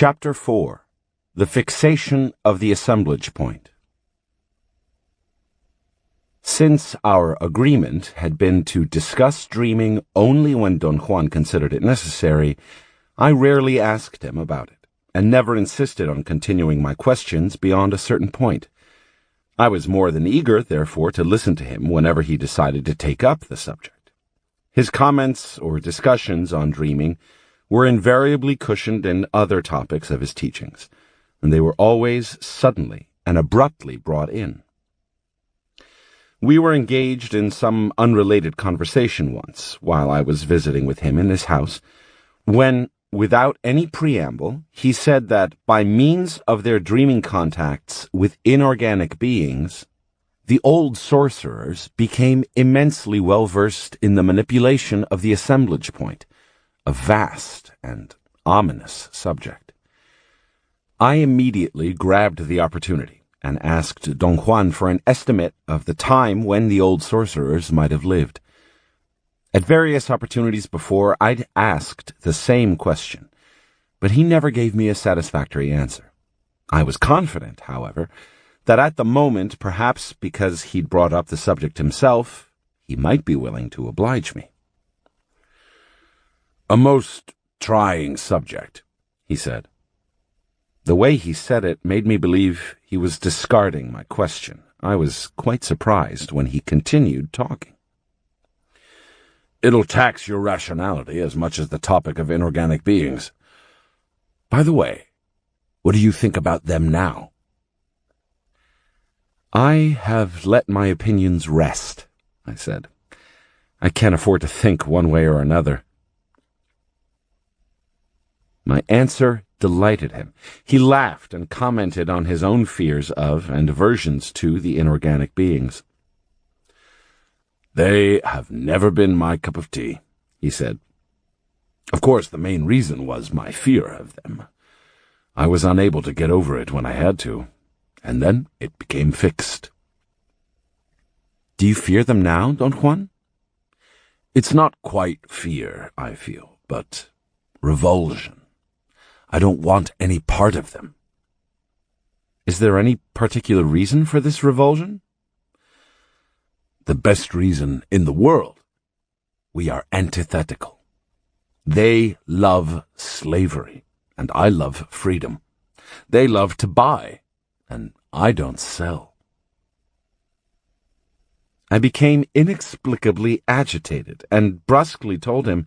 Chapter 4. The Fixation of the Assemblage Point. Since our agreement had been to discuss dreaming only when Don Juan considered it necessary, I rarely asked him about it, and never insisted on continuing my questions beyond a certain point. I was more than eager, therefore, to listen to him whenever he decided to take up the subject. His comments or discussions on dreaming were invariably cushioned in other topics of his teachings, and they were always suddenly and abruptly brought in. We were engaged in some unrelated conversation once, while I was visiting with him in his house, when, without any preamble, he said that by means of their dreaming contacts with inorganic beings, the old sorcerers became immensely well-versed in the manipulation of the assemblage point, a vast and ominous subject. I immediately grabbed the opportunity and asked Don Juan for an estimate of the time when the old sorcerers might have lived. At various opportunities before, I'd asked the same question, but he never gave me a satisfactory answer. I was confident, however, that at the moment, perhaps because he'd brought up the subject himself, he might be willing to oblige me. "A most trying subject," he said. The way he said it made me believe he was discarding my question. I was quite surprised when he continued talking. "It'll tax your rationality as much as the topic of inorganic beings. By the way, what do you think about them now?" "I have let my opinions rest," I said. "I can't afford to think one way or another." My answer delighted him. He laughed and commented on his own fears of and aversions to the inorganic beings. "They have never been my cup of tea," he said. "Of course, the main reason was my fear of them. I was unable to get over it when I had to, and then it became fixed." "Do you fear them now, Don Juan?" "It's not quite fear, I feel, but revulsion. I don't want any part of them." "Is there any particular reason for this revulsion?" "The best reason in the world. We are antithetical. They love slavery, and I love freedom. They love to buy, and I don't sell." I became inexplicably agitated, and brusquely told him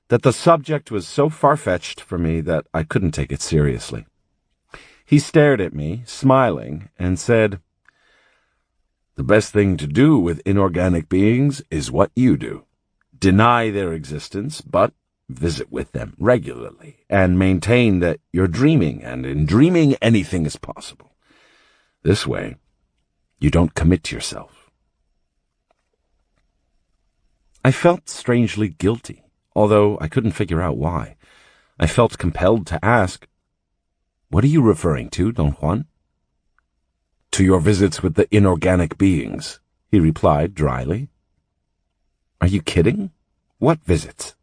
that the subject was so far-fetched for me that I couldn't take it seriously. He stared at me, smiling, and said, "The best thing to do with inorganic beings is what you do. Deny their existence, but visit with them regularly, and maintain that you're dreaming, and in dreaming anything is possible. This way, you don't commit yourself." I felt strangely guilty, although I couldn't figure out why. I felt compelled to ask, "What are you referring to, Don Juan?" "To your visits with the inorganic beings," he replied dryly. "Are you kidding? What visits?"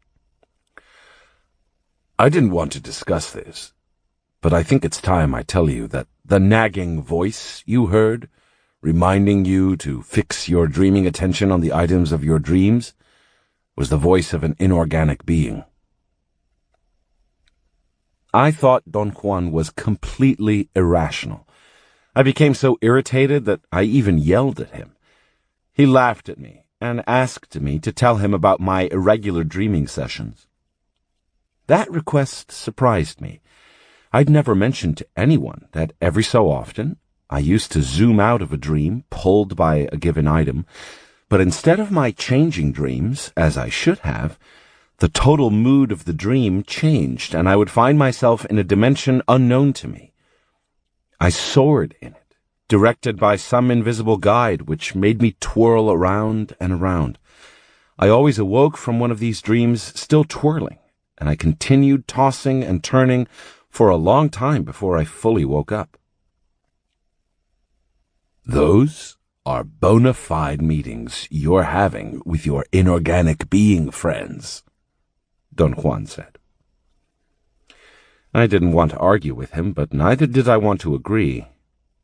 "I didn't want to discuss this, but I think it's time I tell you that the nagging voice you heard, reminding you to fix your dreaming attention on the items of your dreams, was the voice of an inorganic being." I thought Don Juan was completely irrational. I became so irritated that I even yelled at him. He laughed at me and asked me to tell him about my irregular dreaming sessions. That request surprised me. I'd never mentioned to anyone that every so often I used to zoom out of a dream pulled by a given item, but instead of my changing dreams, as I should have, the total mood of the dream changed, and I would find myself in a dimension unknown to me. I soared in it, directed by some invisible guide which made me twirl around and around. I always awoke from one of these dreams still twirling, and I continued tossing and turning for a long time before I fully woke up. "Those are bona fide meetings you're having with your inorganic being friends," Don Juan said. I didn't want to argue with him, but neither did I want to agree.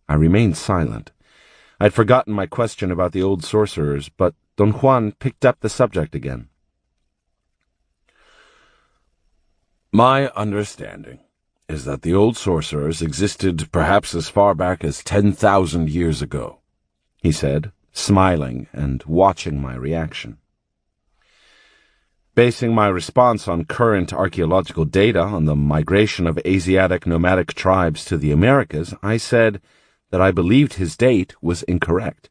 I remained silent. I'd forgotten my question about the old sorcerers, but Don Juan picked up the subject again. My understanding is that the old sorcerers existed perhaps as far back as 10,000 years ago, he said, smiling and watching my reaction. Basing my response on current archaeological data on the migration of Asiatic nomadic tribes to the Americas, I said that I believed his date was incorrect.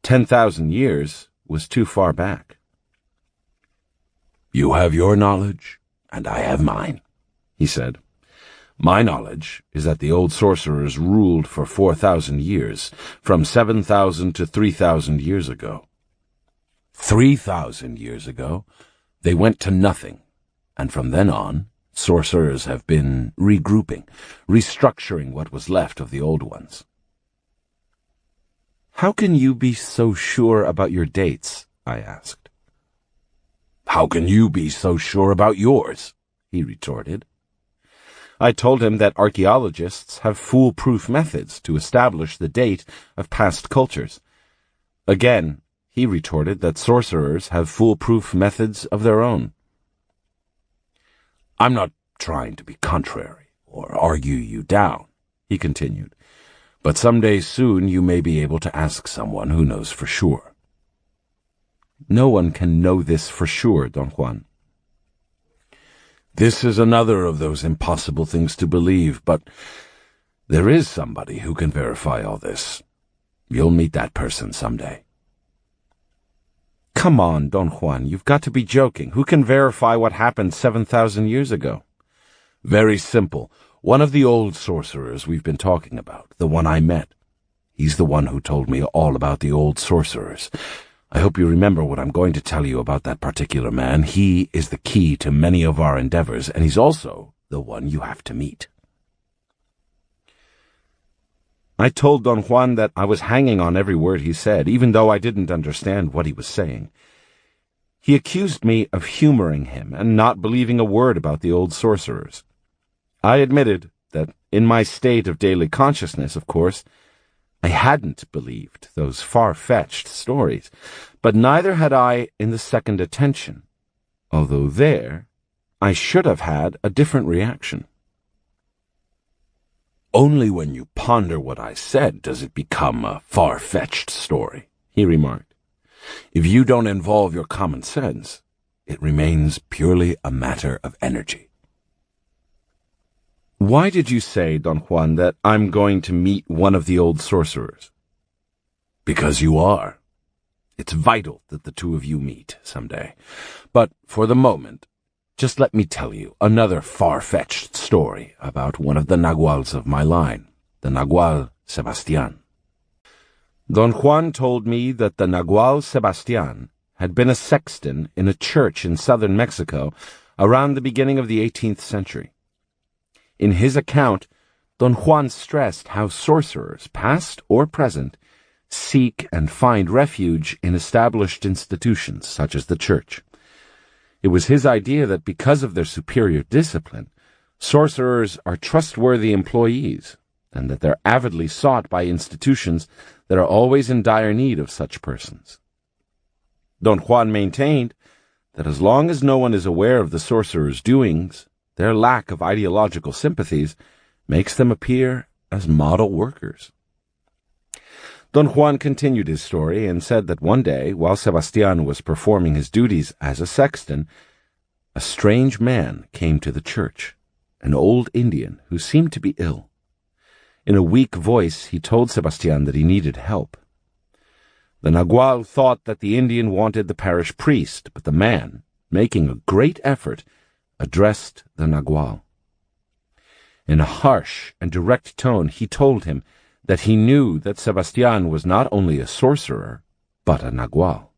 10,000 years was too far back. You have your knowledge, and I have mine, he said. My knowledge is that the old sorcerers ruled for 4,000 years, from 7,000 to 3,000 years ago. 3,000 years ago, they went to nothing, and from then on, sorcerers have been regrouping, restructuring what was left of the old ones. How can you be so sure about your dates? I asked. How can you be so sure about yours? He retorted. I told him that archaeologists have foolproof methods to establish the date of past cultures. Again, he retorted that sorcerers have foolproof methods of their own. I'm not trying to be contrary or argue you down, he continued, but someday soon you may be able to ask someone who knows for sure. No one can know this for sure, Don Juan. This is another of those impossible things to believe, but there is somebody who can verify all this. You'll meet that person someday. Come on, Don Juan, you've got to be joking. Who can verify what happened 7,000 years ago? Very simple. One of the old sorcerers we've been talking about, the one I met. He's the one who told me all about the old sorcerers. I hope you remember what I'm going to tell you about that particular man. He is the key to many of our endeavors, and he's also the one you have to meet. I told Don Juan that I was hanging on every word he said, even though I didn't understand what he was saying. He accused me of humoring him and not believing a word about the old sorcerers. I admitted that in my state of daily consciousness, of course, I hadn't believed those far-fetched stories, but neither had I in the second attention, although there I should have had a different reaction. Only when you ponder what I said does it become a far-fetched story, he remarked. If you don't involve your common sense, it remains purely a matter of energy. Why did you say, Don Juan, that I'm going to meet one of the old sorcerers? Because you are. It's vital that the two of you meet someday. But for the moment, just let me tell you another far-fetched story about one of the naguals of my line, the nagual Sebastian. Don Juan told me that the nagual Sebastian had been a sexton in a church in southern Mexico around the beginning of the 18th century. In his account, Don Juan stressed how sorcerers, past or present, seek and find refuge in established institutions such as the church. It was his idea that because of their superior discipline, sorcerers are trustworthy employees, and that they're avidly sought by institutions that are always in dire need of such persons. Don Juan maintained that as long as no one is aware of the sorcerer's doings, their lack of ideological sympathies makes them appear as model workers. Don Juan continued his story and said that one day, while Sebastian was performing his duties as a sexton, a strange man came to the church, an old Indian who seemed to be ill. In a weak voice, he told Sebastian that he needed help. The nagual thought that the Indian wanted the parish priest, but the man, making a great effort, addressed the nagual. In a harsh and direct tone, he told him that he knew that Sebastian was not only a sorcerer, but a nagual.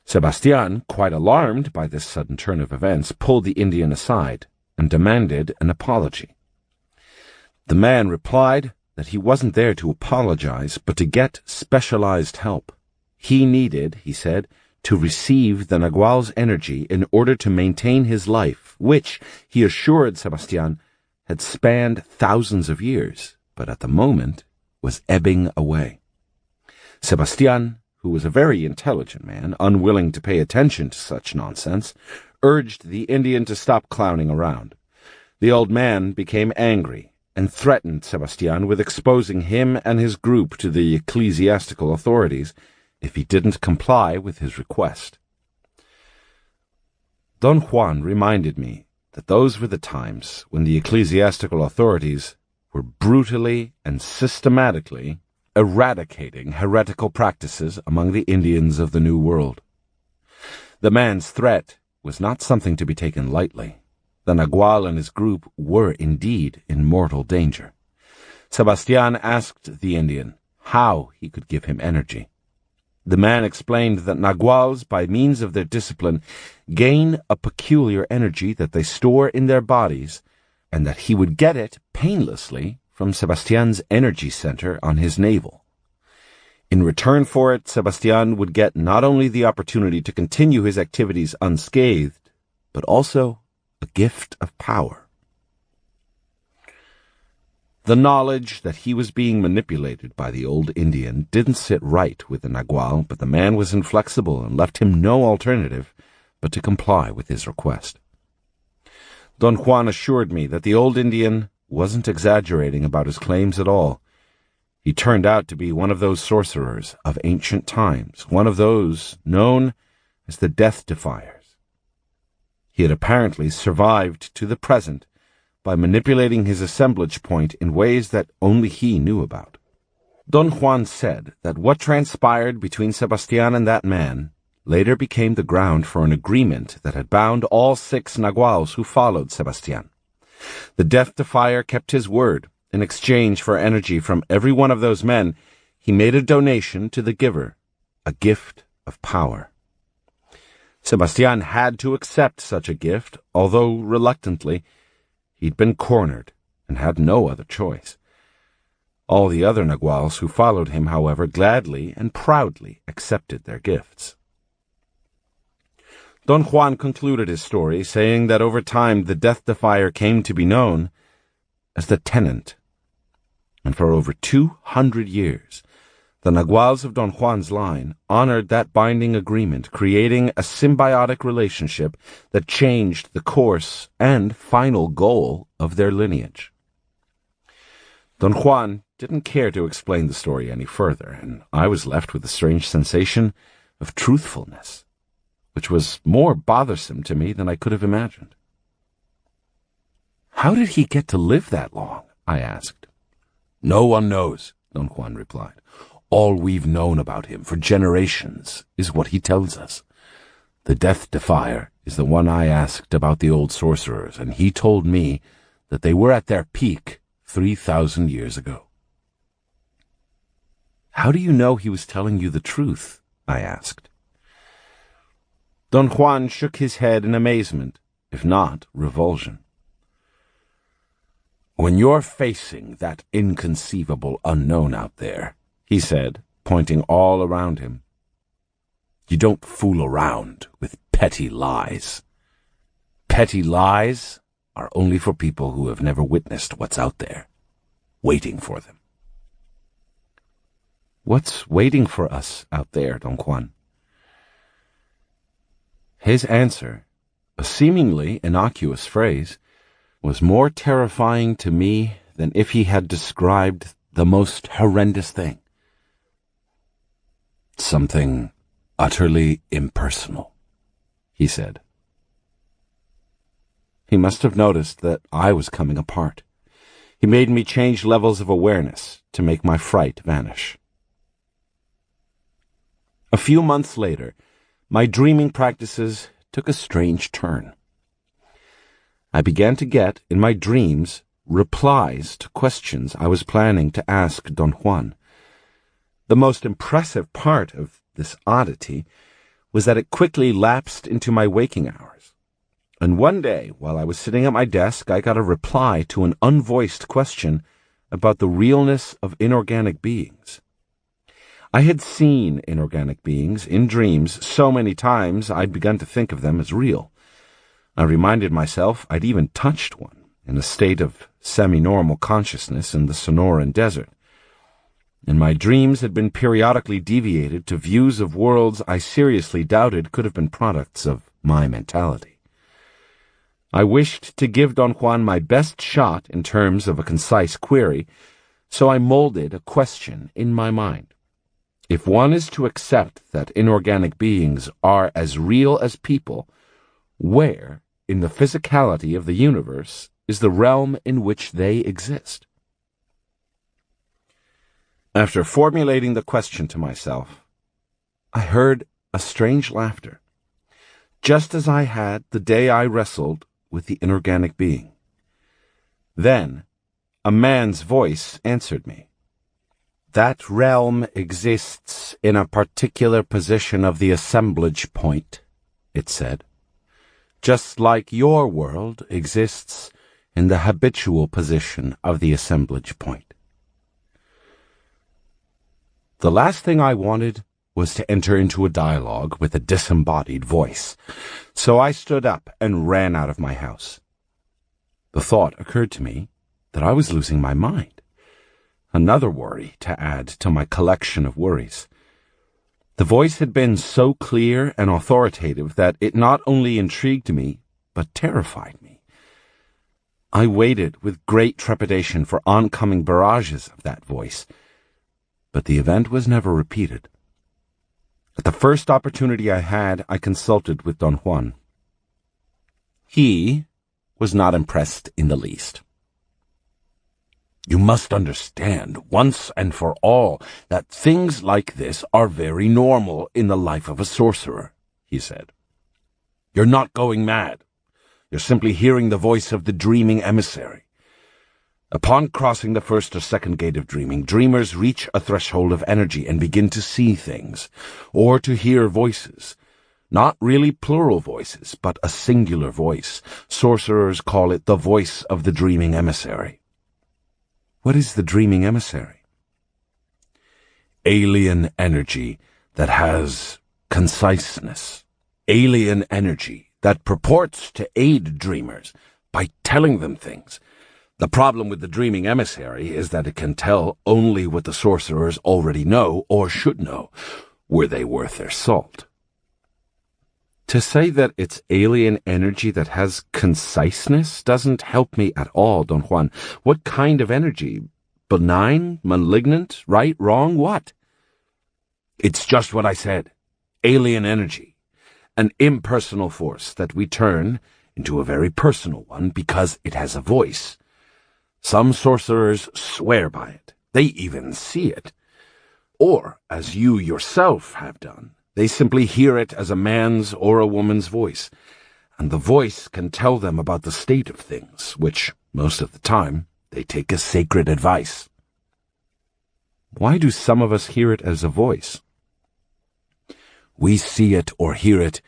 Sebastian, quite alarmed by this sudden turn of events, pulled the Indian aside and demanded an apology. The man replied that he wasn't there to apologize, but to get specialized help. He needed, he said, to receive the nagual's energy in order to maintain his life, which, he assured Sebastian, had spanned thousands of years, but at the moment was ebbing away. Sebastian, who was a very intelligent man, unwilling to pay attention to such nonsense, urged the Indian to stop clowning around. The old man became angry and threatened Sebastian with exposing him and his group to the ecclesiastical authorities if he didn't comply with his request. Don Juan reminded me that those were the times when the ecclesiastical authorities were brutally and systematically eradicating heretical practices among the Indians of the New World. The man's threat was not something to be taken lightly. The Nagual and his group were indeed in mortal danger. Sebastian asked the Indian how he could give him energy. The man explained that Naguals, by means of their discipline, gain a peculiar energy that they store in their bodies, and that he would get it painlessly from Sebastian's energy center on his navel. In return for it, Sebastian would get not only the opportunity to continue his activities unscathed, but also a gift of power. The knowledge that he was being manipulated by the old Indian didn't sit right with the Nagual, but the man was inflexible and left him no alternative but to comply with his request. Don Juan assured me that the old Indian wasn't exaggerating about his claims at all. He turned out to be one of those sorcerers of ancient times, one of those known as the Death Defiers. He had apparently survived to the present by manipulating his assemblage point in ways that only he knew about. Don Juan said that what transpired between Sebastian and that man later became the ground for an agreement that had bound all 6 Naguals who followed Sebastian. The Death Defier kept his word. In exchange for energy from every one of those men, he made a donation to the giver, a gift of power. Sebastian had to accept such a gift, although reluctantly. He'd been cornered and had no other choice. All the other Naguals who followed him, however, gladly and proudly accepted their gifts. Don Juan concluded his story, saying that over time the Death Defier came to be known as the Tenant, and for over 200 years, the Naguals of Don Juan's line honored that binding agreement, creating a symbiotic relationship that changed the course and final goal of their lineage. Don Juan didn't care to explain the story any further, and I was left with a strange sensation of truthfulness, which was more bothersome to me than I could have imagined. "How did he get to live that long?" I asked. "No one knows," Don Juan replied. "All we've known about him for generations is what he tells us. The Death Defier is the one I asked about the old sorcerers, and he told me that they were at their peak 3,000 years ago." "How do you know he was telling you the truth?" I asked. Don Juan shook his head in amazement, if not revulsion. "When you're facing that inconceivable unknown out there," he said, pointing all around him, "you don't fool around with petty lies. Petty lies are only for people who have never witnessed what's out there, waiting for them." "What's waiting for us out there, Don Juan?" His answer, a seemingly innocuous phrase, was more terrifying to me than if he had described the most horrendous thing. "Something utterly impersonal," he said. He must have noticed that I was coming apart. He made me change levels of awareness to make my fright vanish. A few months later, my dreaming practices took a strange turn. I began to get, in my dreams, replies to questions I was planning to ask Don Juan. The most impressive part of this oddity was that it quickly lapsed into my waking hours. And one day, while I was sitting at my desk, I got a reply to an unvoiced question about the realness of inorganic beings. I had seen inorganic beings in dreams so many times I'd begun to think of them as real. I reminded myself I'd even touched one, in a state of semi-normal consciousness in the Sonoran Desert, and my dreams had been periodically deviated to views of worlds I seriously doubted could have been products of my mentality. I wished to give Don Juan my best shot in terms of a concise query, so I molded a question in my mind. If one is to accept that inorganic beings are as real as people, where, in the physicality of the universe, is the realm in which they exist? After formulating the question to myself, I heard a strange laughter, just as I had the day I wrestled with the inorganic being. Then, a man's voice answered me. That realm exists in a particular position of the assemblage point, it said, just like your world exists in the habitual position of the assemblage point. The last thing I wanted was to enter into a dialogue with a disembodied voice, so I stood up and ran out of my house. The thought occurred to me that I was losing my mind. Another worry to add to my collection of worries. The voice had been so clear and authoritative that it not only intrigued me, but terrified me. I waited with great trepidation for oncoming barrages of that voice, but the event was never repeated. At the first opportunity I had, I consulted with Don Juan. He was not impressed in the least. You must understand, once and for all, that things like this are very normal in the life of a sorcerer, he said. You're not going mad. You're simply hearing the voice of the dreaming emissary. Upon crossing the first or second gate of dreaming, dreamers reach a threshold of energy and begin to see things, or to hear voices. Not really plural voices, but a singular voice. Sorcerers call it the voice of the dreaming emissary. What is the dreaming emissary? Alien energy that has conciseness. Alien energy that purports to aid dreamers by telling them things. The problem with the dreaming emissary is that it can tell only what the sorcerers already know or should know, were they worth their salt. To say that it's alien energy that has conciseness doesn't help me at all, Don Juan. What kind of energy? Benign? Malignant? Right? Wrong? What? It's just what I said. Alien energy. An impersonal force that we turn into a very personal one because it has a voice. Some sorcerers swear by it. They even see it. Or, as you yourself have done, they simply hear it as a man's or a woman's voice, and the voice can tell them about the state of things, which, most of the time, they take as sacred advice. Why do some of us hear it as a voice? We see it or hear it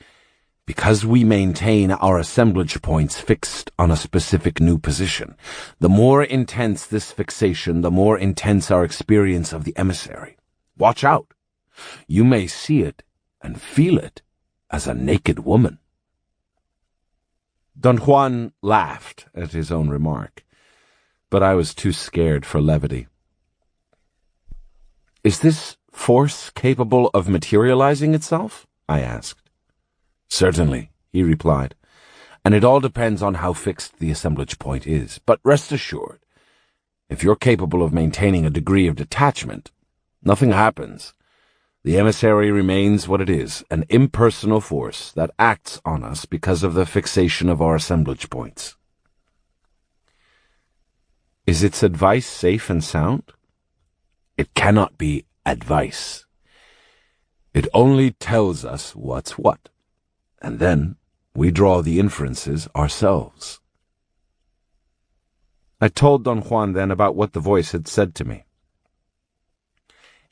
because we maintain our assemblage points fixed on a specific new position. The more intense this fixation, the more intense our experience of the emissary. Watch out! You may see it and feel it as a naked woman. Don Juan laughed at his own remark, but I was too scared for levity. Is this force capable of materializing itself? I asked. Certainly, he replied, and it all depends on how fixed the assemblage point is. But rest assured, if you're capable of maintaining a degree of detachment, nothing happens. The emissary remains what it is, an impersonal force that acts on us because of the fixation of our assemblage points. Is its advice safe and sound? It cannot be advice. It only tells us what's what, and then we draw the inferences ourselves. I told Don Juan then about what the voice had said to me.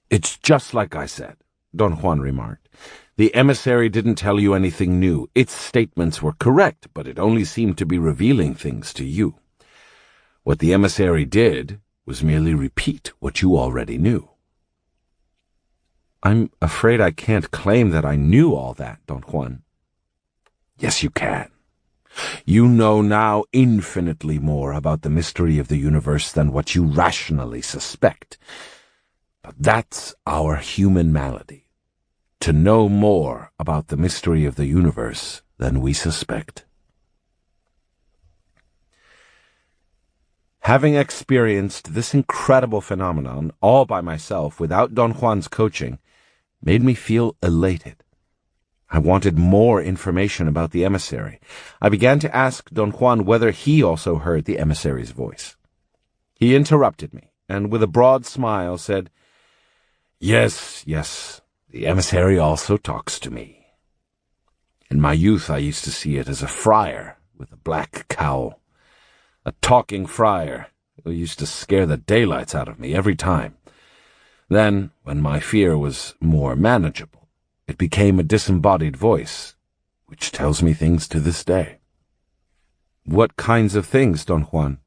It's just like I said, Don Juan remarked. The emissary didn't tell you anything new. Its statements were correct, but it only seemed to be revealing things to you. What the emissary did was merely repeat what you already knew. I'm afraid I can't claim that I knew all that, Don Juan. Yes, you can. You know now infinitely more about the mystery of the universe than what you rationally suspect. But that's our human malady, to know more about the mystery of the universe than we suspect. Having experienced this incredible phenomenon all by myself without Don Juan's coaching made me feel elated. I wanted more information about the emissary. I began to ask Don Juan whether he also heard the emissary's voice. He interrupted me, and with a broad smile said, Yes, the emissary also talks to me. In my youth I used to see it as a friar with a black cowl. A talking friar who used to scare the daylights out of me every time. Then, when my fear was more manageable, it became a disembodied voice, which tells me things to this day. What kinds of things, Don Juan?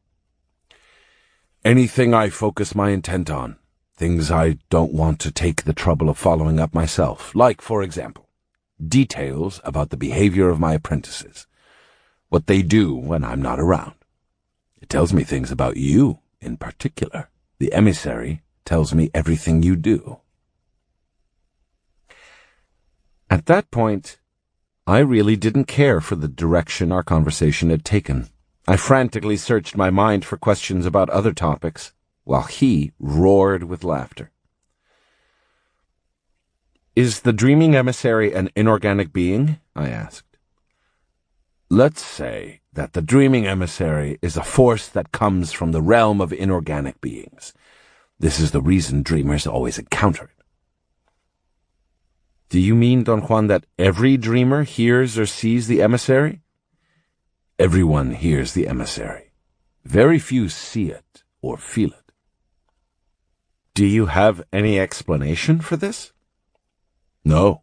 Anything I focus my intent on. Things I don't want to take the trouble of following up myself. Like, for example, details about the behavior of my apprentices. What they do when I'm not around. It tells me things about you, in particular. The emissary tells me everything you do. At that point, I really didn't care for the direction our conversation had taken. I frantically searched my mind for questions about other topics, while he roared with laughter. Is the dreaming emissary an inorganic being? I asked. Let's say that the dreaming emissary is a force that comes from the realm of inorganic beings. This is the reason dreamers always encounter it. Do you mean, Don Juan, that every dreamer hears or sees the emissary? Everyone hears the emissary. Very few see it or feel it. Do you have any explanation for this? No.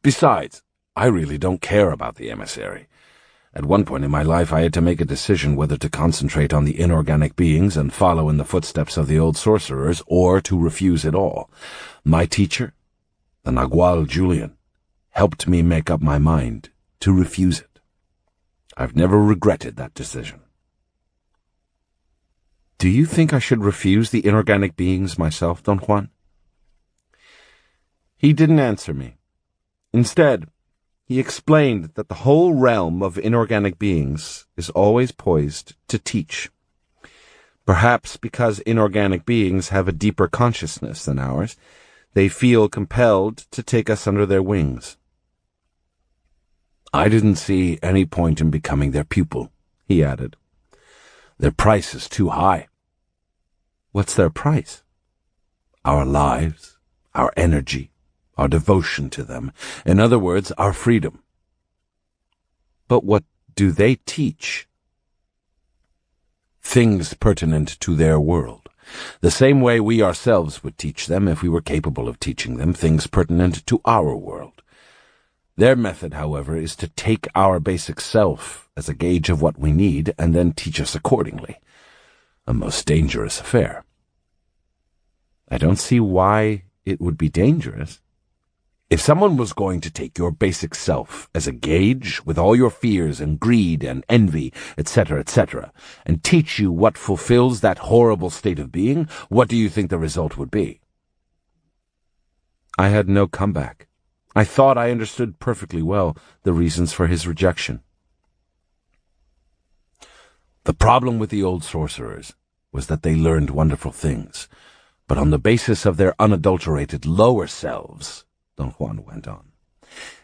Besides, I really don't care about the emissary. At one point in my life I had to make a decision whether to concentrate on the inorganic beings and follow in the footsteps of the old sorcerers, or to refuse it all. My teacher, the Nagual Julian, helped me make up my mind to refuse it. I've never regretted that decision. Do you think I should refuse the inorganic beings myself, Don Juan? He didn't answer me. Instead, he explained that the whole realm of inorganic beings is always poised to teach. Perhaps because inorganic beings have a deeper consciousness than ours, they feel compelled to take us under their wings. I didn't see any point in becoming their pupil, he added. Their price is too high. What's their price? Our lives, our energy, our devotion to them. In other words, our freedom. But what do they teach? Things pertinent to their world. The same way we ourselves would teach them if we were capable of teaching them things pertinent to our world. Their method, however, is to take our basic self as a gauge of what we need and then teach us accordingly. A most dangerous affair. I don't see why it would be dangerous. If someone was going to take your basic self as a gauge with all your fears and greed and envy, etc., and teach you what fulfills that horrible state of being, what do you think the result would be? I had no comeback. I thought I understood perfectly well the reasons for his rejection. The problem with the old sorcerers was that they learned wonderful things, but on the basis of their unadulterated lower selves, Don Juan went on.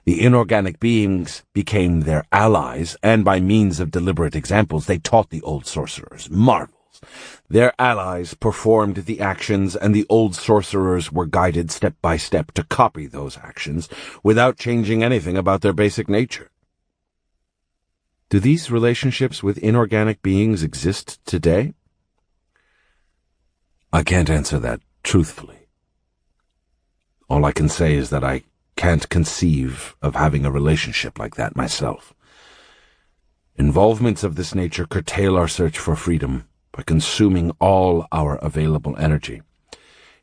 The inorganic beings became their allies, and by means of deliberate examples they taught the old sorcerers marvels. Their allies performed the actions, and the old sorcerers were guided step by step to copy those actions without changing anything about their basic nature. Do these relationships with inorganic beings exist today? I can't answer that truthfully. All I can say is that I can't conceive of having a relationship like that myself. Involvements of this nature curtail our search for freedom by consuming all our available energy.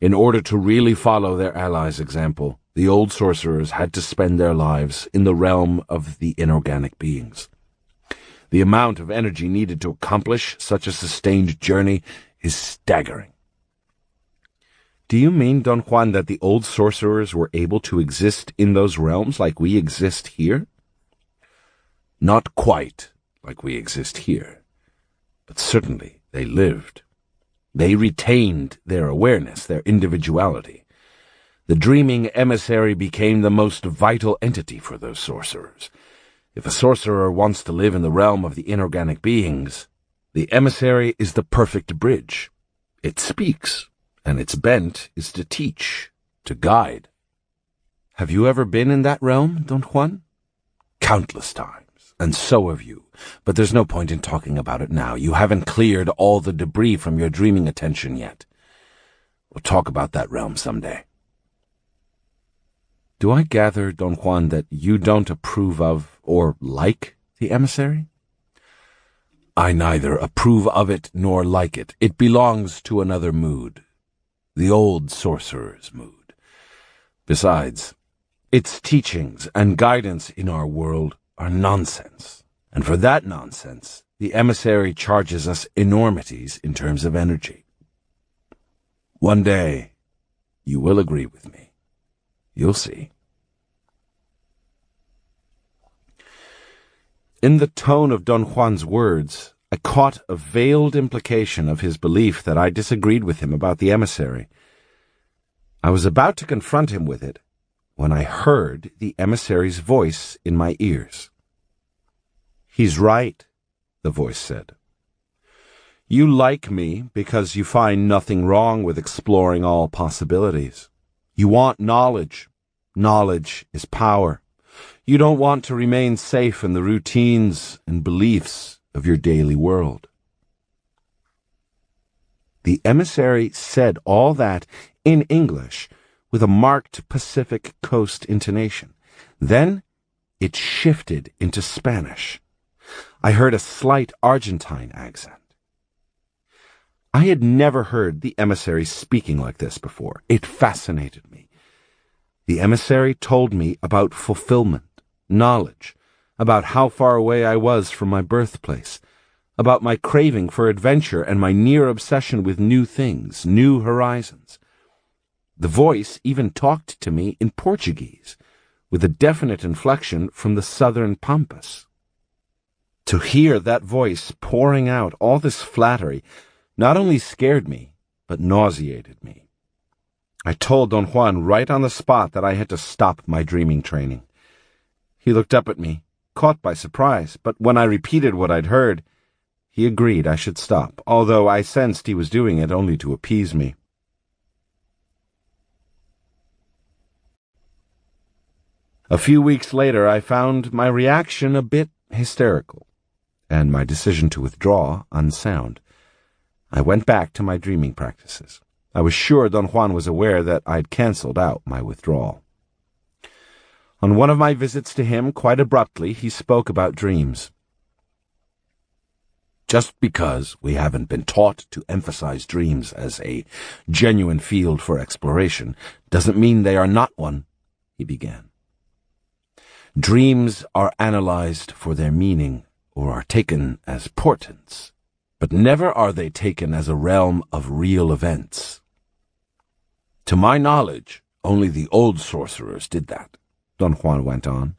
In order to really follow their allies' example, the old sorcerers had to spend their lives in the realm of the inorganic beings. The amount of energy needed to accomplish such a sustained journey is staggering. Do you mean, Don Juan, that the old sorcerers were able to exist in those realms like we exist here? Not quite like we exist here, but certainly they lived. They retained their awareness, their individuality. The dreaming emissary became the most vital entity for those sorcerers. If a sorcerer wants to live in the realm of the inorganic beings, the emissary is the perfect bridge. It speaks, and its bent is to teach, to guide. Have you ever been in that realm, Don Juan? Countless times, and so have you. But there's no point in talking about it now. You haven't cleared all the debris from your dreaming attention yet. We'll talk about that realm someday. Do I gather, Don Juan, that you don't approve of or like the emissary? I neither approve of it nor like it. It belongs to another mood, the old sorcerer's mood. Besides, its teachings and guidance in our world are nonsense, and for that nonsense, the emissary charges us enormities in terms of energy. One day, you will agree with me. You'll see. In the tone of Don Juan's words, I caught a veiled implication of his belief that I disagreed with him about the emissary. I was about to confront him with it when I heard the emissary's voice in my ears. "He's right," the voice said. "You like me because you find nothing wrong with exploring all possibilities. You want knowledge. Knowledge is power. You don't want to remain safe in the routines and beliefs of your daily world." The emissary said all that in English with a marked Pacific Coast intonation. Then it shifted into Spanish. I heard a slight Argentine accent. I had never heard the emissary speaking like this before. It fascinated me. The emissary told me about fulfillment, knowledge, about how far away I was from my birthplace, about my craving for adventure and my near obsession with new things, new horizons. The voice even talked to me in Portuguese, with a definite inflection from the southern pampas. To hear that voice pouring out all this flattery not only scared me, but nauseated me. I told Don Juan right on the spot that I had to stop my dreaming training. He looked up at me, caught by surprise, but when I repeated what I'd heard, he agreed I should stop, although I sensed he was doing it only to appease me. A few weeks later, I found my reaction a bit hysterical, and my decision to withdraw unsound. I went back to my dreaming practices. I was sure Don Juan was aware that I'd cancelled out my withdrawal. On one of my visits to him, quite abruptly, he spoke about dreams. "Just because we haven't been taught to emphasize dreams as a genuine field for exploration doesn't mean they are not one," he began. "Dreams are analyzed for their meaning or are taken as portents, but never are they taken as a realm of real events. To my knowledge, only the old sorcerers did that," Don Juan went on.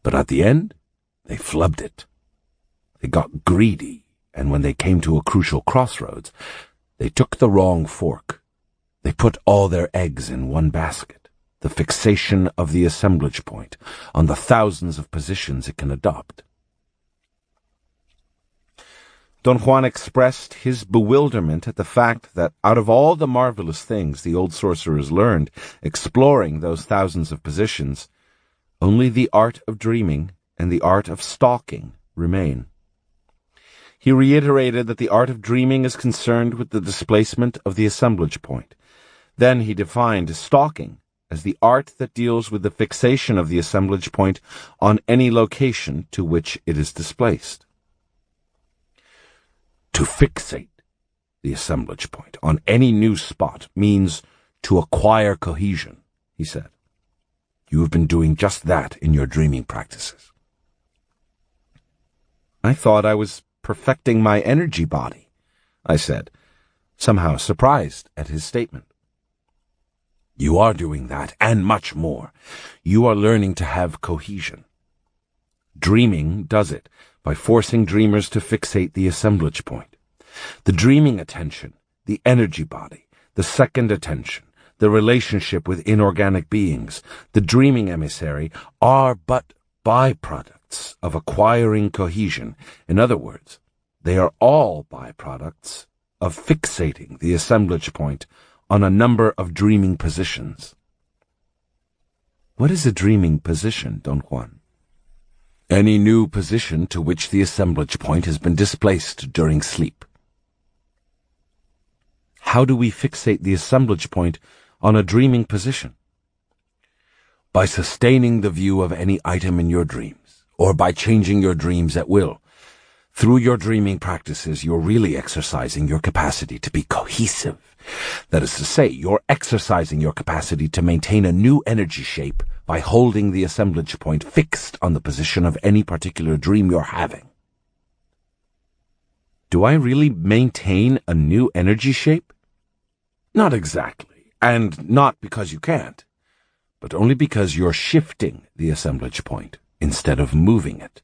"But at the end, they flubbed it. They got greedy, and when they came to a crucial crossroads, they took the wrong fork. They put all their eggs in one basket, the fixation of the assemblage point, on the thousands of positions it can adopt." Don Juan expressed his bewilderment at the fact that out of all the marvelous things the old sorcerers learned exploring those thousands of positions, only the art of dreaming and the art of stalking remain. He reiterated that the art of dreaming is concerned with the displacement of the assemblage point. Then he defined stalking as the art that deals with the fixation of the assemblage point on any location to which it is displaced. To fixate the assemblage point on any new spot means to acquire cohesion, he said. You have been doing just that in your dreaming practices. I thought I was perfecting my energy body, I said, somehow surprised at his statement. You are doing that, and much more. You are learning to have cohesion. Dreaming does it by forcing dreamers to fixate the assemblage point. The dreaming attention, the energy body, the second attention, the relationship with inorganic beings, the dreaming emissary are but byproducts of acquiring cohesion. In other words, they are all byproducts of fixating the assemblage point on a number of dreaming positions. What is a dreaming position, Don Juan? Any new position to which the assemblage point has been displaced during sleep. How do we fixate the assemblage point on a dreaming position? By sustaining the view of any item in your dreams, or by changing your dreams at will. Through your dreaming practices, you're really exercising your capacity to be cohesive. That is to say, you're exercising your capacity to maintain a new energy shape by holding the assemblage point fixed on the position of any particular dream you're having. Do I really maintain a new energy shape? Not exactly, and not because you can't, but only because you're shifting the assemblage point instead of moving it.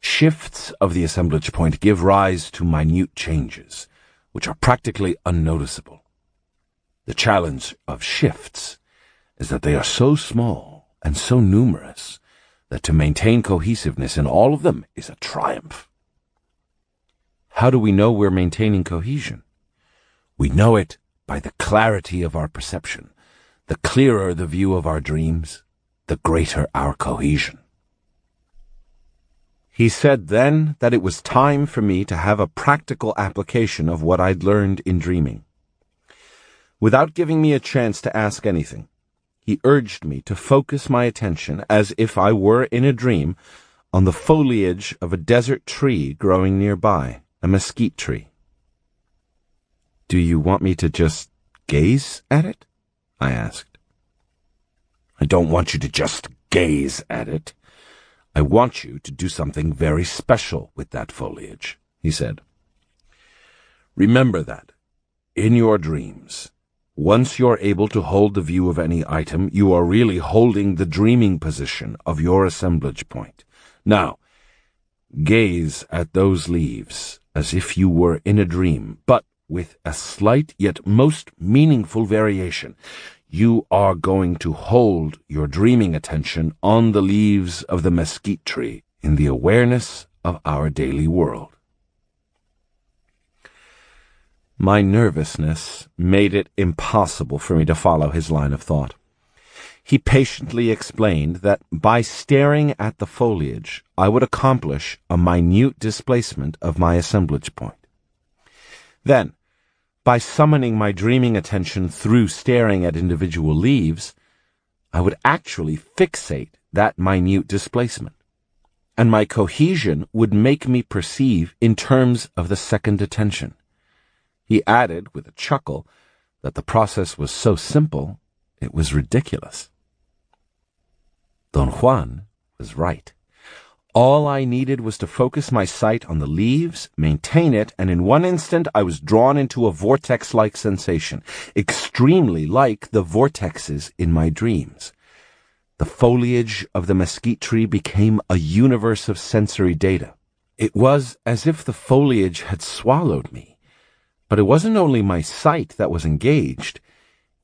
Shifts of the assemblage point give rise to minute changes, which are practically unnoticeable. The challenge of shifts is that they are so small and so numerous that to maintain cohesiveness in all of them is a triumph. How do we know we're maintaining cohesion? We know it by the clarity of our perception. The clearer the view of our dreams, the greater our cohesion. He said then that it was time for me to have a practical application of what I'd learned in dreaming. Without giving me a chance to ask anything, he urged me to focus my attention, as if I were in a dream, on the foliage of a desert tree growing nearby, a mesquite tree. Do you want me to just gaze at it? I asked. I don't want you to just gaze at it. I want you to do something very special with that foliage, he said. Remember that, in your dreams, once you're able to hold the view of any item, you are really holding the dreaming position of your assemblage point. Now, gaze at those leaves as if you were in a dream, but with a slight yet most meaningful variation. You are going to hold your dreaming attention on the leaves of the mesquite tree in the awareness of our daily world. My nervousness made it impossible for me to follow his line of thought. He patiently explained that by staring at the foliage, I would accomplish a minute displacement of my assemblage point. Then, by summoning my dreaming attention through staring at individual leaves, I would actually fixate that minute displacement, and my cohesion would make me perceive in terms of the second attention. He added, with a chuckle, that the process was so simple, it was ridiculous. Don Juan was right. All I needed was to focus my sight on the leaves, maintain it, and in one instant I was drawn into a vortex-like sensation, extremely like the vortexes in my dreams. The foliage of the mesquite tree became a universe of sensory data. It was as if the foliage had swallowed me. But it wasn't only my sight that was engaged.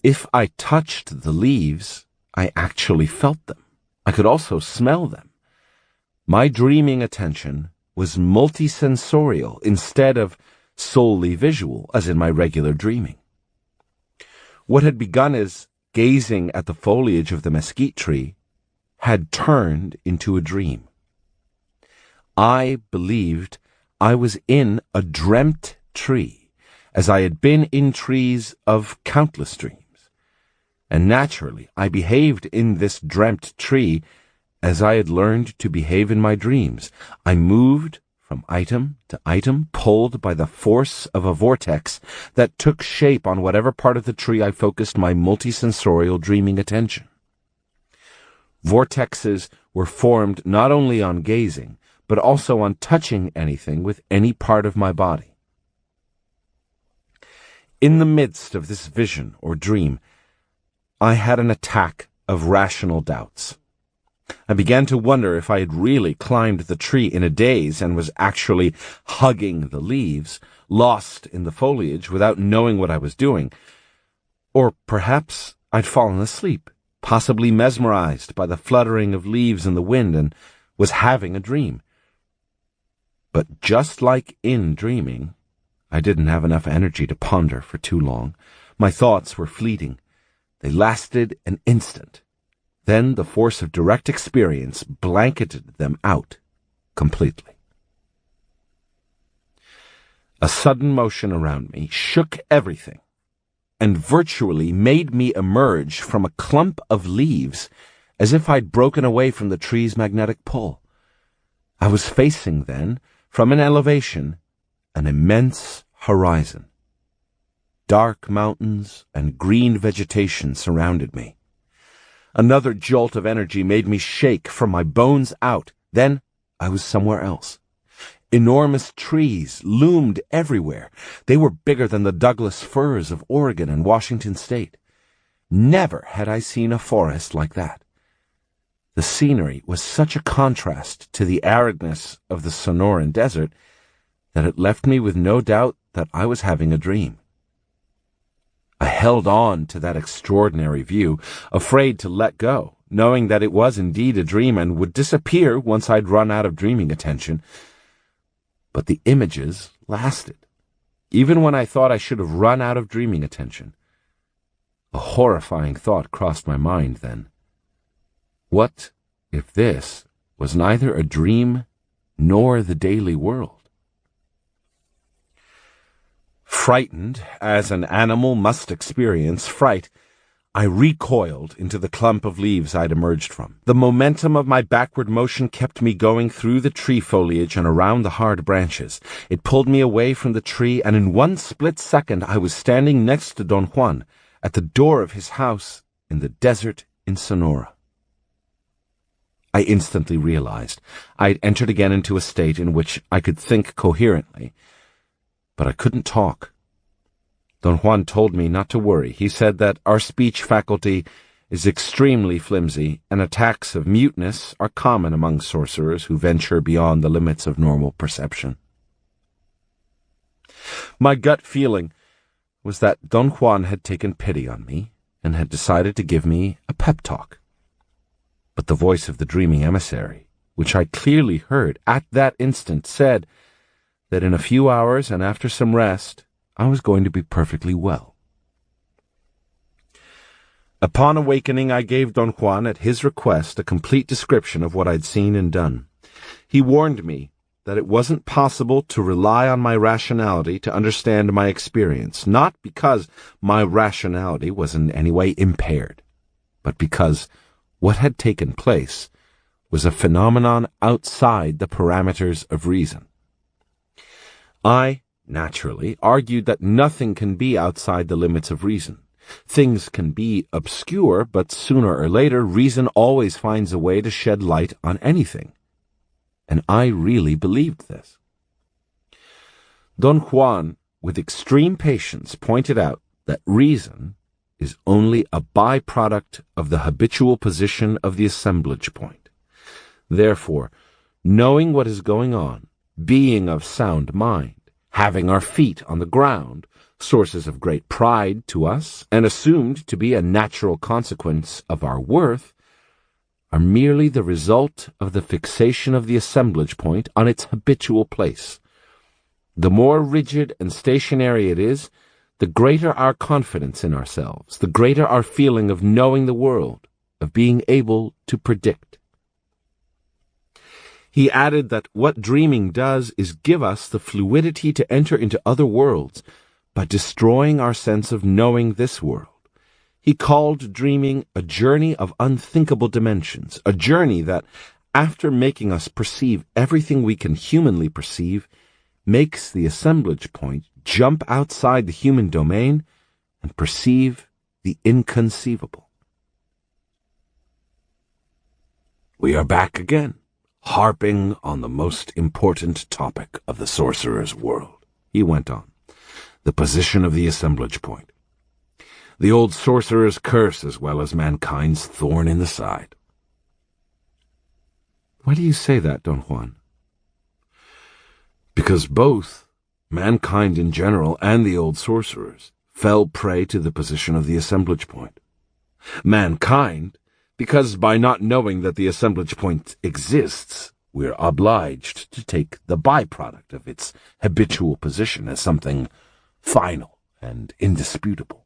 If I touched the leaves, I actually felt them. I could also smell them. My dreaming attention was multisensorial instead of solely visual, as in my regular dreaming. What had begun as gazing at the foliage of the mesquite tree had turned into a dream. I believed I was in a dreamt tree, as I had been in trees of countless dreams. And naturally, I behaved in this dreamt tree as I had learned to behave in my dreams. I moved from item to item, pulled by the force of a vortex that took shape on whatever part of the tree I focused my multisensorial dreaming attention. Vortexes were formed not only on gazing, but also on touching anything with any part of my body. In the midst of this vision or dream, I had an attack of rational doubts. I began to wonder if I had really climbed the tree in a daze and was actually hugging the leaves, lost in the foliage without knowing what I was doing. Or perhaps I'd fallen asleep, possibly mesmerized by the fluttering of leaves in the wind, and was having a dream. But just like in dreaming, I didn't have enough energy to ponder for too long. My thoughts were fleeting. They lasted an instant. Then the force of direct experience blanketed them out completely. A sudden motion around me shook everything and virtually made me emerge from a clump of leaves as if I'd broken away from the tree's magnetic pull. I was facing then, from an elevation, an immense horizon. Dark mountains and green vegetation surrounded me. Another jolt of energy made me shake from my bones out. Then I was somewhere else. Enormous trees loomed everywhere. They were bigger than the Douglas firs of Oregon and Washington State. Never had I seen a forest like that. The scenery was such a contrast to the aridness of the Sonoran Desert that it left me with no doubt that I was having a dream. I held on to that extraordinary view, afraid to let go, knowing that it was indeed a dream and would disappear once I'd run out of dreaming attention. But the images lasted, even when I thought I should have run out of dreaming attention. A horrifying thought crossed my mind then. What if this was neither a dream nor the daily world? Frightened, as an animal must experience fright, I recoiled into the clump of leaves I'd emerged from. The momentum of my backward motion kept me going through the tree foliage and around the hard branches. It pulled me away from the tree, and in one split second I was standing next to Don Juan, at the door of his house in the desert in Sonora. I instantly realized I'd entered again into a state in which I could think coherently, but I couldn't talk. Don Juan told me not to worry. He said that our speech faculty is extremely flimsy, and attacks of muteness are common among sorcerers who venture beyond the limits of normal perception. My gut feeling was that Don Juan had taken pity on me and had decided to give me a pep talk. But the voice of the dreaming emissary, which I clearly heard at that instant, said that in a few hours and after some rest, I was going to be perfectly well. Upon awakening, I gave Don Juan, at his request, a complete description of what I'd seen and done. He warned me that it wasn't possible to rely on my rationality to understand my experience, not because my rationality was in any way impaired, but because what had taken place was a phenomenon outside the parameters of reason. I, naturally, argued that nothing can be outside the limits of reason. Things can be obscure, but sooner or later reason always finds a way to shed light on anything. And I really believed this. Don Juan, with extreme patience, pointed out that reason is only a byproduct of the habitual position of the assemblage point. Therefore, knowing what is going on, being of sound mind, having our feet on the ground, sources of great pride to us, and assumed to be a natural consequence of our worth, are merely the result of the fixation of the assemblage point on its habitual place. The more rigid and stationary it is, the greater our confidence in ourselves, the greater our feeling of knowing the world, of being able to predict. He added that what dreaming does is give us the fluidity to enter into other worlds by destroying our sense of knowing this world. He called dreaming a journey of unthinkable dimensions, a journey that, after making us perceive everything we can humanly perceive, makes the assemblage point jump outside the human domain and perceive the inconceivable. We are back again, harping on the most important topic of the sorcerer's world, he went on, the position of the assemblage point. The old sorcerer's curse as well as mankind's thorn in the side. Why do you say that, Don Juan? Because both, mankind in general and the old sorcerers, fell prey to the position of the assemblage point. Mankind, because by not knowing that the assemblage point exists, we're obliged to take the byproduct of its habitual position as something final and indisputable.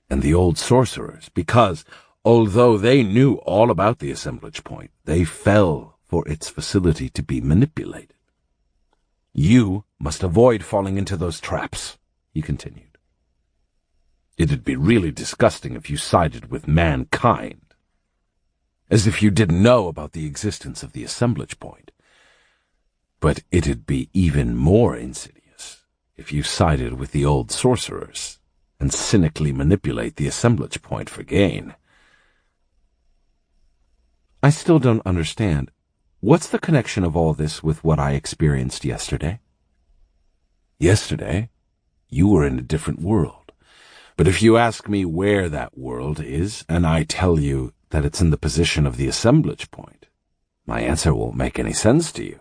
And the old sorcerers, because, although they knew all about the assemblage point, they fell for its facility to be manipulated. You must avoid falling into those traps, he continued. It'd be really disgusting if you sided with mankind, as if you didn't know about the existence of the assemblage point. But it'd be even more insidious if you sided with the old sorcerers and cynically manipulate the assemblage point for gain. I still don't understand. What's the connection of all this with what I experienced yesterday? Yesterday, you were in a different world. But if you ask me where that world is, and I tell you that it's in the position of the assemblage point, my answer won't make any sense to you.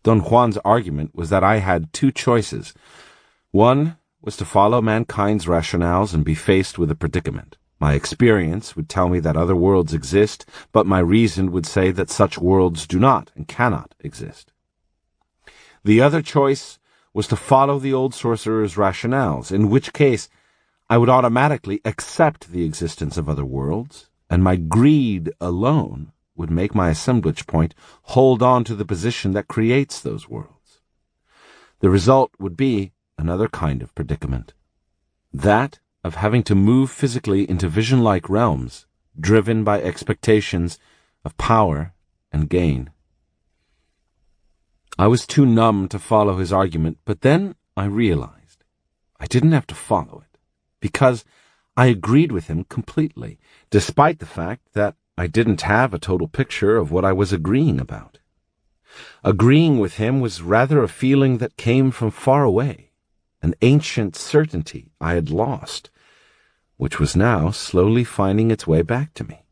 Don Juan's argument was that I had two choices. One was to follow mankind's rationales and be faced with a predicament. My experience would tell me that other worlds exist, but my reason would say that such worlds do not and cannot exist. The other choice was to follow the old sorcerer's rationales, in which case I would automatically accept the existence of other worlds, and my greed alone would make my assemblage point hold on to the position that creates those worlds. The result would be another kind of predicament. That of having to move physically into vision-like realms, driven by expectations of power and gain. I was too numb to follow his argument, but then I realized I didn't have to follow it, because I agreed with him completely, despite the fact that I didn't have a total picture of what I was agreeing about. Agreeing with him was rather a feeling that came from far away, an ancient certainty I had lost, which was now slowly finding its way back to me.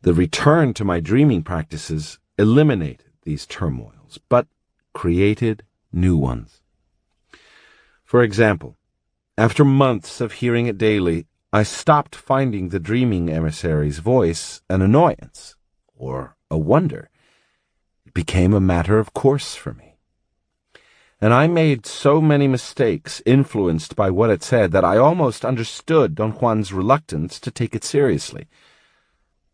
The return to my dreaming practices eliminated these turmoils, but created new ones. For example, after months of hearing it daily, I stopped finding the dreaming emissary's voice an annoyance or a wonder. It became a matter of course for me. And I made so many mistakes influenced by what it said that I almost understood Don Juan's reluctance to take it seriously.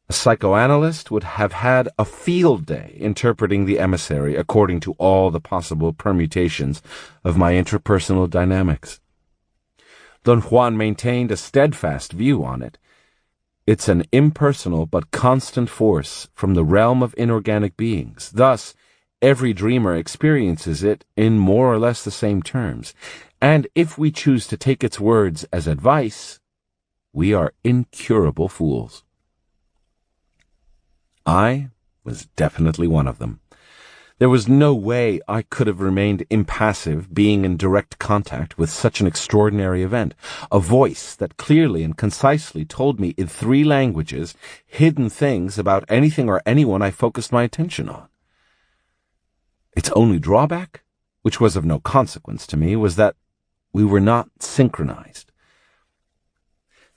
A psychoanalyst would have had a field day interpreting the emissary according to all the possible permutations of my interpersonal dynamics. Don Juan maintained a steadfast view on it. It's an impersonal but constant force from the realm of inorganic beings. Thus, every dreamer experiences it in more or less the same terms, and if we choose to take its words as advice, we are incurable fools. I was definitely one of them. There was no way I could have remained impassive being in direct contact with such an extraordinary event, a voice that clearly and concisely told me in 3 languages hidden things about anything or anyone I focused my attention on. Its only drawback, which was of no consequence to me, was that we were not synchronized.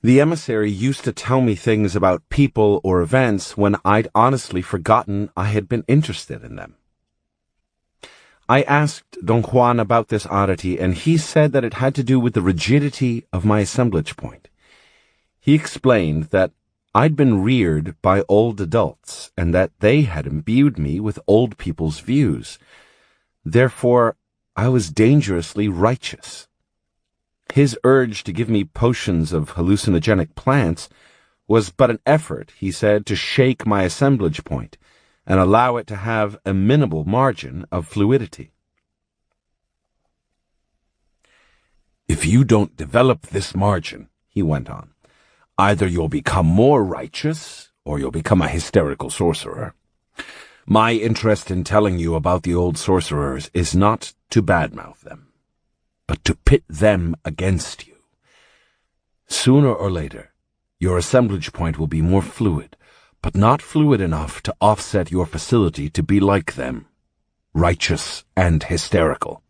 The emissary used to tell me things about people or events when I'd honestly forgotten I had been interested in them. I asked Don Juan about this oddity, and he said that it had to do with the rigidity of my assemblage point. He explained that I'd been reared by old adults, and that they had imbued me with old people's views. Therefore, I was dangerously righteous. His urge to give me potions of hallucinogenic plants was but an effort, he said, to shake my assemblage point and allow it to have a minimal margin of fluidity. If you don't develop this margin, he went on, Either you'll become more righteous, or you'll become a hysterical sorcerer. My interest in telling you about the old sorcerers is not to badmouth them, but to pit them against you. Sooner or later, your assemblage point will be more fluid, but not fluid enough to offset your facility to be like them, righteous and hysterical.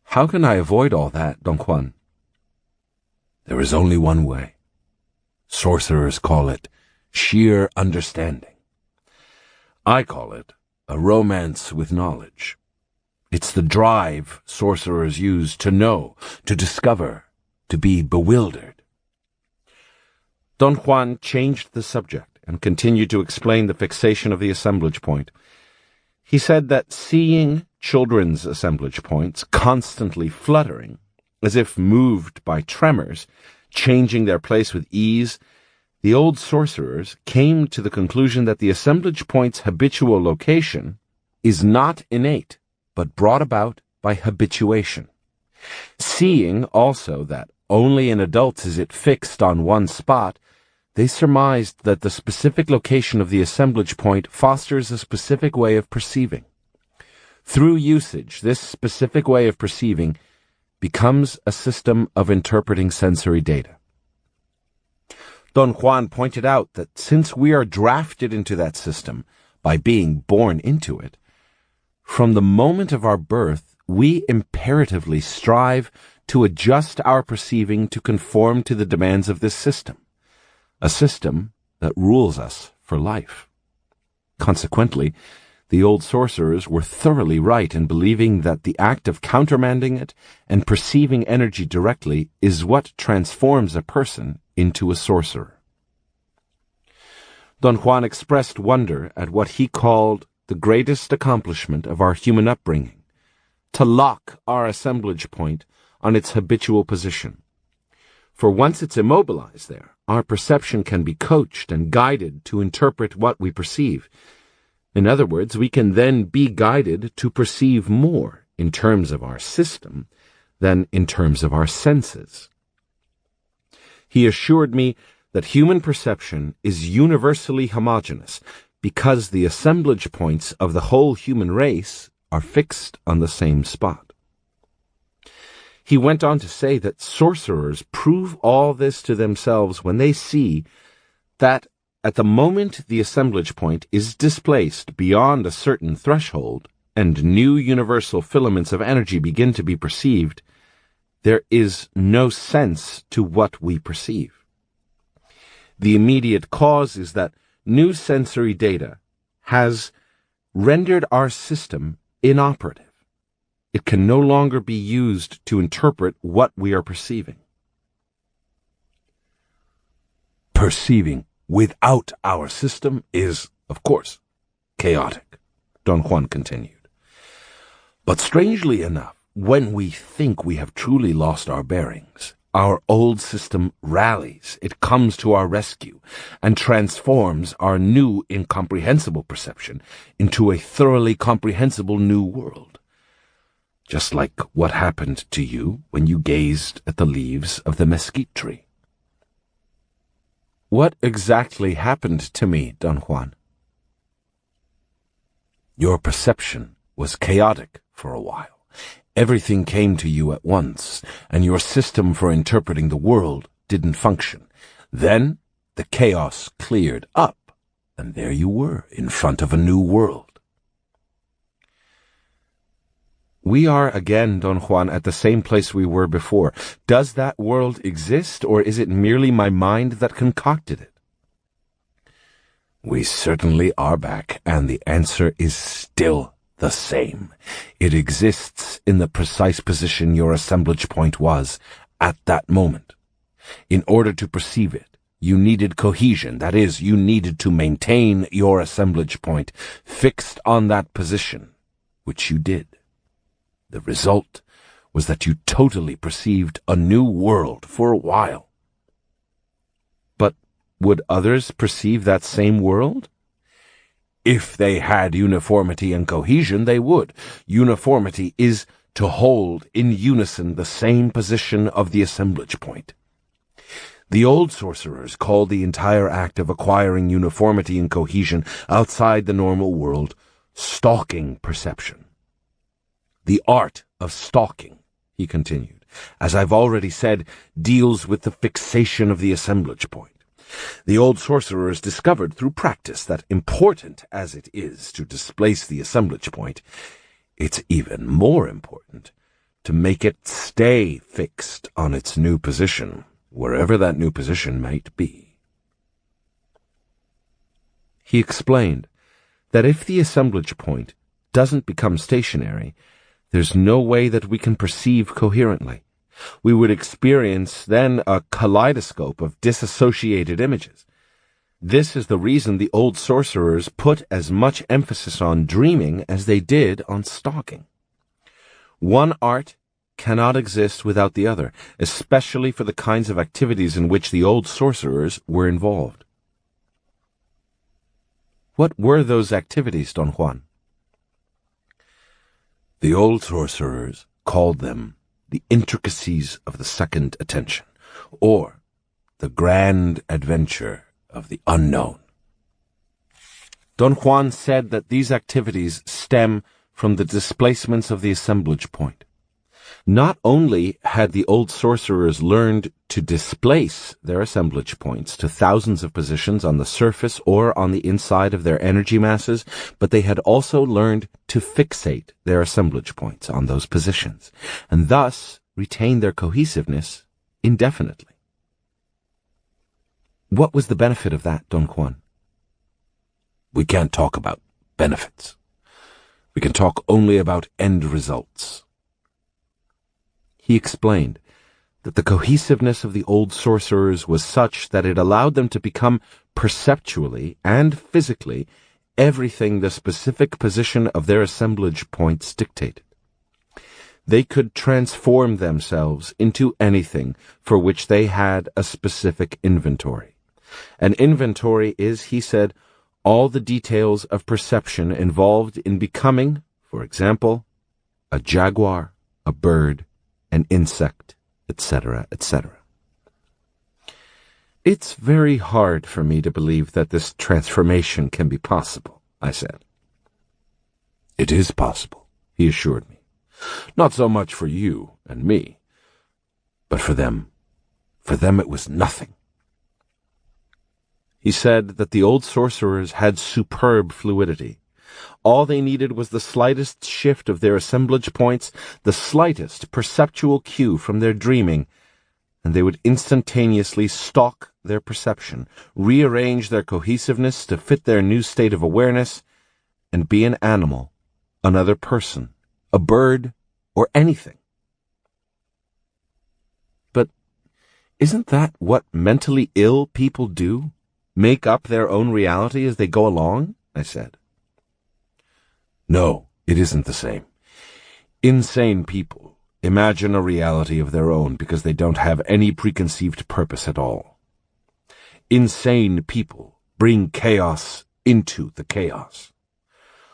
How can I avoid all that, Don Juan? There is only one way. Sorcerers call it sheer understanding. I call it a romance with knowledge. It's the drive sorcerers use to know, to discover, to be bewildered. Don Juan changed the subject and continued to explain the fixation of the assemblage point. He said that seeing children's assemblage points constantly fluttering, as if moved by tremors, changing their place with ease, the old sorcerers came to the conclusion that the assemblage point's habitual location is not innate, but brought about by habituation. Seeing also that only in adults is it fixed on one spot, they surmised that the specific location of the assemblage point fosters a specific way of perceiving. Through usage, this specific way of perceiving becomes a system of interpreting sensory data. Don Juan pointed out that since we are drafted into that system by being born into it, from the moment of our birth, we imperatively strive to adjust our perceiving to conform to the demands of this system, a system that rules us for life. Consequently, the old sorcerers were thoroughly right in believing that the act of countermanding it and perceiving energy directly is what transforms a person into a sorcerer. Don Juan expressed wonder at what he called the greatest accomplishment of our human upbringing, to lock our assemblage point on its habitual position. For once it's immobilized there, our perception can be coached and guided to interpret what we perceive. In other words, we can then be guided to perceive more in terms of our system than in terms of our senses. He assured me that human perception is universally homogeneous because the assemblage points of the whole human race are fixed on the same spot. He went on to say that sorcerers prove all this to themselves when they see that at the moment the assemblage point is displaced beyond a certain threshold and new universal filaments of energy begin to be perceived, there is no sense to what we perceive. The immediate cause is that new sensory data has rendered our system inoperative. It can no longer be used to interpret what we are perceiving. Perceiving without our system is, of course, chaotic, Don Juan continued. But strangely enough, when we think we have truly lost our bearings, our old system rallies, it comes to our rescue, and transforms our new incomprehensible perception into a thoroughly comprehensible new world. Just like what happened to you when you gazed at the leaves of the mesquite tree. What exactly happened to me, Don Juan? Your perception was chaotic for a while. Everything came to you at once, and your system for interpreting the world didn't function. Then the chaos cleared up, and there you were, in front of a new world. We are again, Don Juan, at the same place we were before. Does that world exist, or is it merely my mind that concocted it? We certainly are back, and the answer is still the same. It exists in the precise position your assemblage point was at that moment. In order to perceive it, you needed cohesion, that is, you needed to maintain your assemblage point fixed on that position, which you did. The result was that you totally perceived a new world for a while. But would others perceive that same world? If they had uniformity and cohesion, they would. Uniformity is to hold in unison the same position of the assemblage point. The old sorcerers called the entire act of acquiring uniformity and cohesion outside the normal world stalking perception. The art of stalking, he continued, as I've already said, deals with the fixation of the assemblage point. The old sorcerers discovered through practice that, important as it is to displace the assemblage point, it's even more important to make it stay fixed on its new position, wherever that new position might be. He explained that if the assemblage point doesn't become stationary, there's no way that we can perceive coherently. We would experience then a kaleidoscope of disassociated images. This is the reason the old sorcerers put as much emphasis on dreaming as they did on stalking. One art cannot exist without the other, especially for the kinds of activities in which the old sorcerers were involved. What were those activities, Don Juan? The old sorcerers called them the intricacies of the second attention, or the grand adventure of the unknown. Don Juan said that these activities stem from the displacements of the assemblage point. Not only had the old sorcerers learned to displace their assemblage points to thousands of positions on the surface or on the inside of their energy masses, but they had also learned to fixate their assemblage points on those positions, and thus retain their cohesiveness indefinitely. What was the benefit of that, Don Juan? We can't talk about benefits. We can talk only about end results. He explained that the cohesiveness of the old sorcerers was such that it allowed them to become perceptually and physically everything the specific position of their assemblage points dictated. They could transform themselves into anything for which they had a specific inventory. An inventory is, he said, all the details of perception involved in becoming, for example, a jaguar, a bird, an insect, etc., etc. It's very hard for me to believe that this transformation can be possible, I said. It is possible, he assured me. Not so much for you and me, but for them. For them it was nothing. He said that the old sorcerers had superb fluidity. All they needed was the slightest shift of their assemblage points, the slightest perceptual cue from their dreaming, and they would instantaneously stalk their perception, rearrange their cohesiveness to fit their new state of awareness, and be an animal, another person, a bird, or anything. But isn't that what mentally ill people do? Make up their own reality as they go along? I said. No, it isn't the same. Insane people imagine a reality of their own because they don't have any preconceived purpose at all. Insane people bring chaos into the chaos.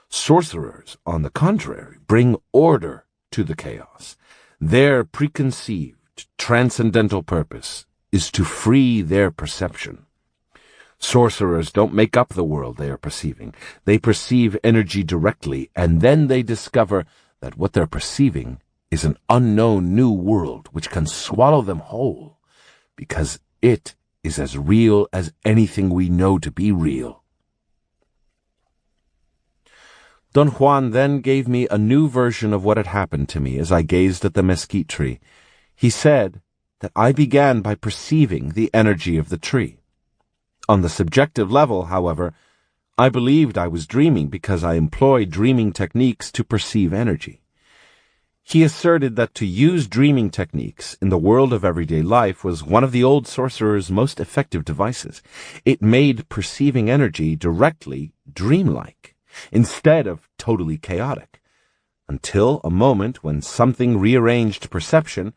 Sorcerers, on the contrary, bring order to the chaos. Their preconceived, transcendental purpose is to free their perception. Sorcerers don't make up the world they are perceiving. They perceive energy directly, and then they discover that what they're perceiving is an unknown new world which can swallow them whole, because it is as real as anything we know to be real. Don Juan then gave me a new version of what had happened to me as I gazed at the mesquite tree. He said that I began by perceiving the energy of the tree. On the subjective level, however, I believed I was dreaming because I employed dreaming techniques to perceive energy. He asserted that to use dreaming techniques in the world of everyday life was one of the old sorcerer's most effective devices. It made perceiving energy directly dreamlike, instead of totally chaotic, until a moment when something rearranged perception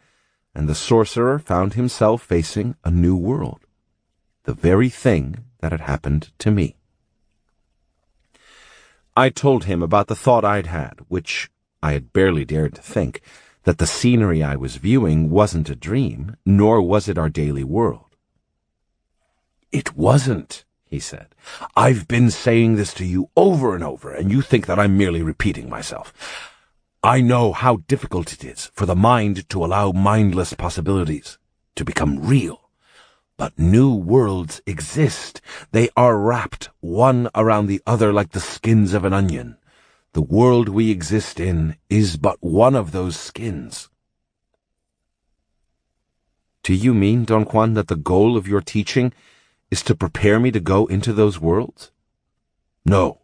and the sorcerer found himself facing a new world. The very thing that had happened to me. I told him about the thought I'd had, which I had barely dared to think, that the scenery I was viewing wasn't a dream, nor was it our daily world. It wasn't, he said. I've been saying this to you over and over, and you think that I'm merely repeating myself. I know how difficult it is for the mind to allow mindless possibilities to become real. But new worlds exist. They are wrapped one around the other like the skins of an onion. The world we exist in is but one of those skins. Do you mean, Don Juan, that the goal of your teaching is to prepare me to go into those worlds? No,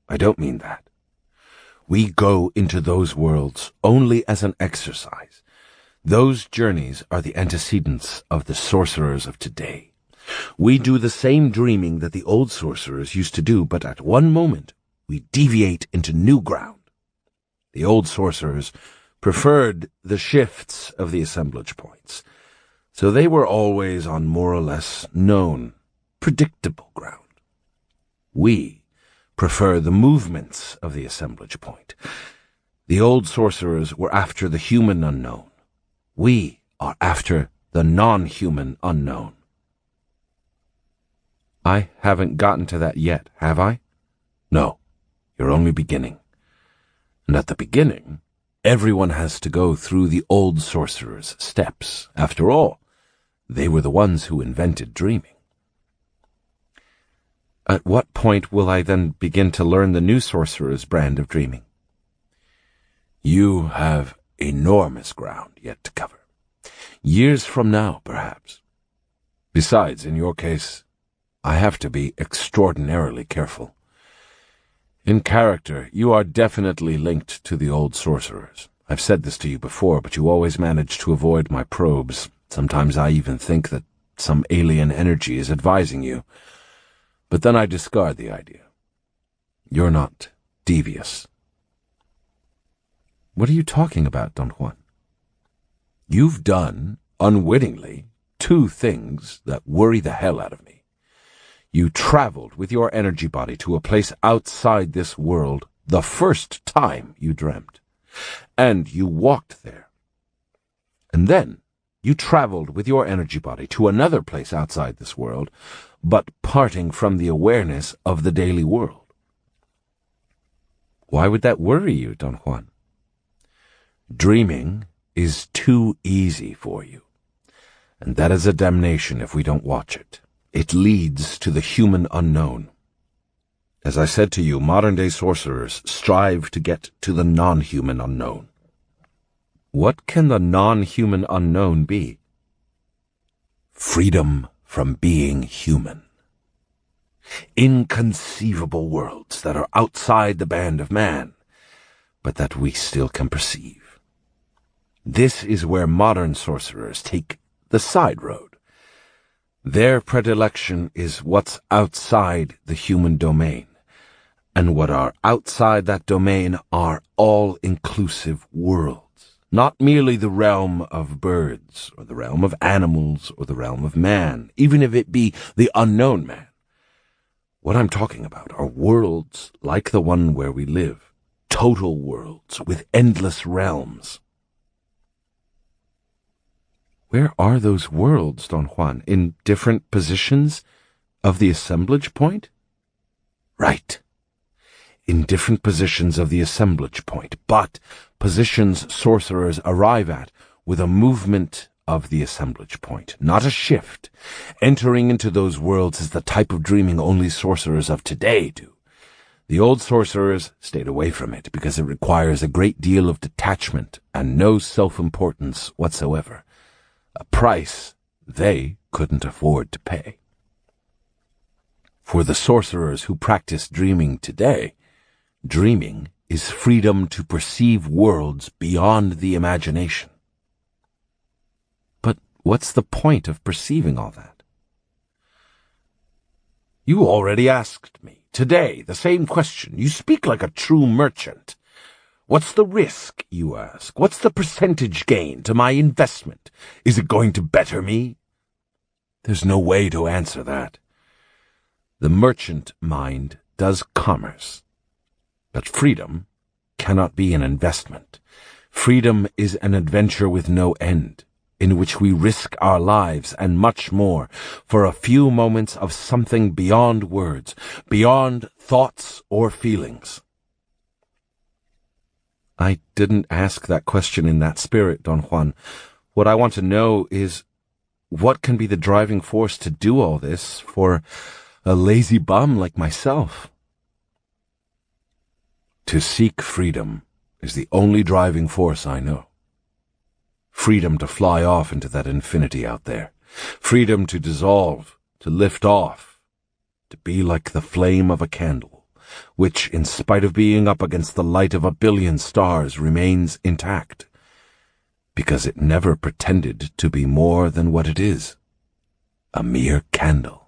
I don't mean that. We go into those worlds only as an exercise. Those journeys are the antecedents of the sorcerers of today. We do the same dreaming that the old sorcerers used to do, but at one moment we deviate into new ground. The old sorcerers preferred the shifts of the assemblage points, so they were always on more or less known, predictable ground. We prefer the movements of the assemblage point. The old sorcerers were after the human unknown. We are after the non-human unknown. I haven't gotten to that yet, have I? No, you're only beginning. And at the beginning, everyone has to go through the old sorcerers' steps. After all, they were the ones who invented dreaming. At what point will I then begin to learn the new sorcerer's brand of dreaming? You have enormous ground yet to cover. Years from now, perhaps. Besides, in your case, I have to be extraordinarily careful. In character, you are definitely linked to the old sorcerers. I've said this to you before, but you always manage to avoid my probes. Sometimes I even think that some alien energy is advising you. But then I discard the idea. You're not devious. What are you talking about, Don Juan? You've done, unwittingly, two things that worry the hell out of me. You traveled with your energy body to a place outside this world the first time you dreamt, and you walked there. And then you traveled with your energy body to another place outside this world, but parting from the awareness of the daily world. Why would that worry you, Don Juan? Dreaming is too easy for you, and that is a damnation if we don't watch it. It leads to the human unknown. As I said to you, modern-day sorcerers strive to get to the non-human unknown. What can the non-human unknown be? Freedom from being human. Inconceivable worlds that are outside the band of man, but that we still can perceive. This is where modern sorcerers take the side road. Their predilection is what's outside the human domain, and what are outside that domain are all-inclusive worlds. Not merely the realm of birds, or the realm of animals, or the realm of man, even if it be the unknown man. What I'm talking about are worlds like the one where we live, total worlds with endless realms. Where are those worlds, Don Juan? In different positions of the assemblage point? Right. In different positions of the assemblage point, but positions sorcerers arrive at with a movement of the assemblage point, not a shift. Entering into those worlds is the type of dreaming only sorcerers of today do. The old sorcerers stayed away from it because it requires a great deal of detachment and no self-importance whatsoever, a price they couldn't afford to pay. For the sorcerers who practice dreaming today, dreaming is freedom to perceive worlds beyond the imagination. But what's the point of perceiving all that? You already asked me, today, the same question. You speak like a true merchant. What's the risk, you ask? What's the percentage gain to my investment? Is it going to better me? There's no way to answer that. The merchant mind does commerce. But freedom cannot be an investment. Freedom is an adventure with no end. in which we risk our lives and much more for a few moments of something beyond words, beyond thoughts or feelings. I didn't ask that question in that spirit, Don Juan. What I want to know is, what can be the driving force to do all this for a lazy bum like myself? To seek freedom is the only driving force I know. Freedom to fly off into that infinity out there. Freedom to dissolve, to lift off, to be like the flame of a candle, which, in spite of being up against the light of a billion stars, remains intact, because it never pretended to be more than what it is, a mere candle.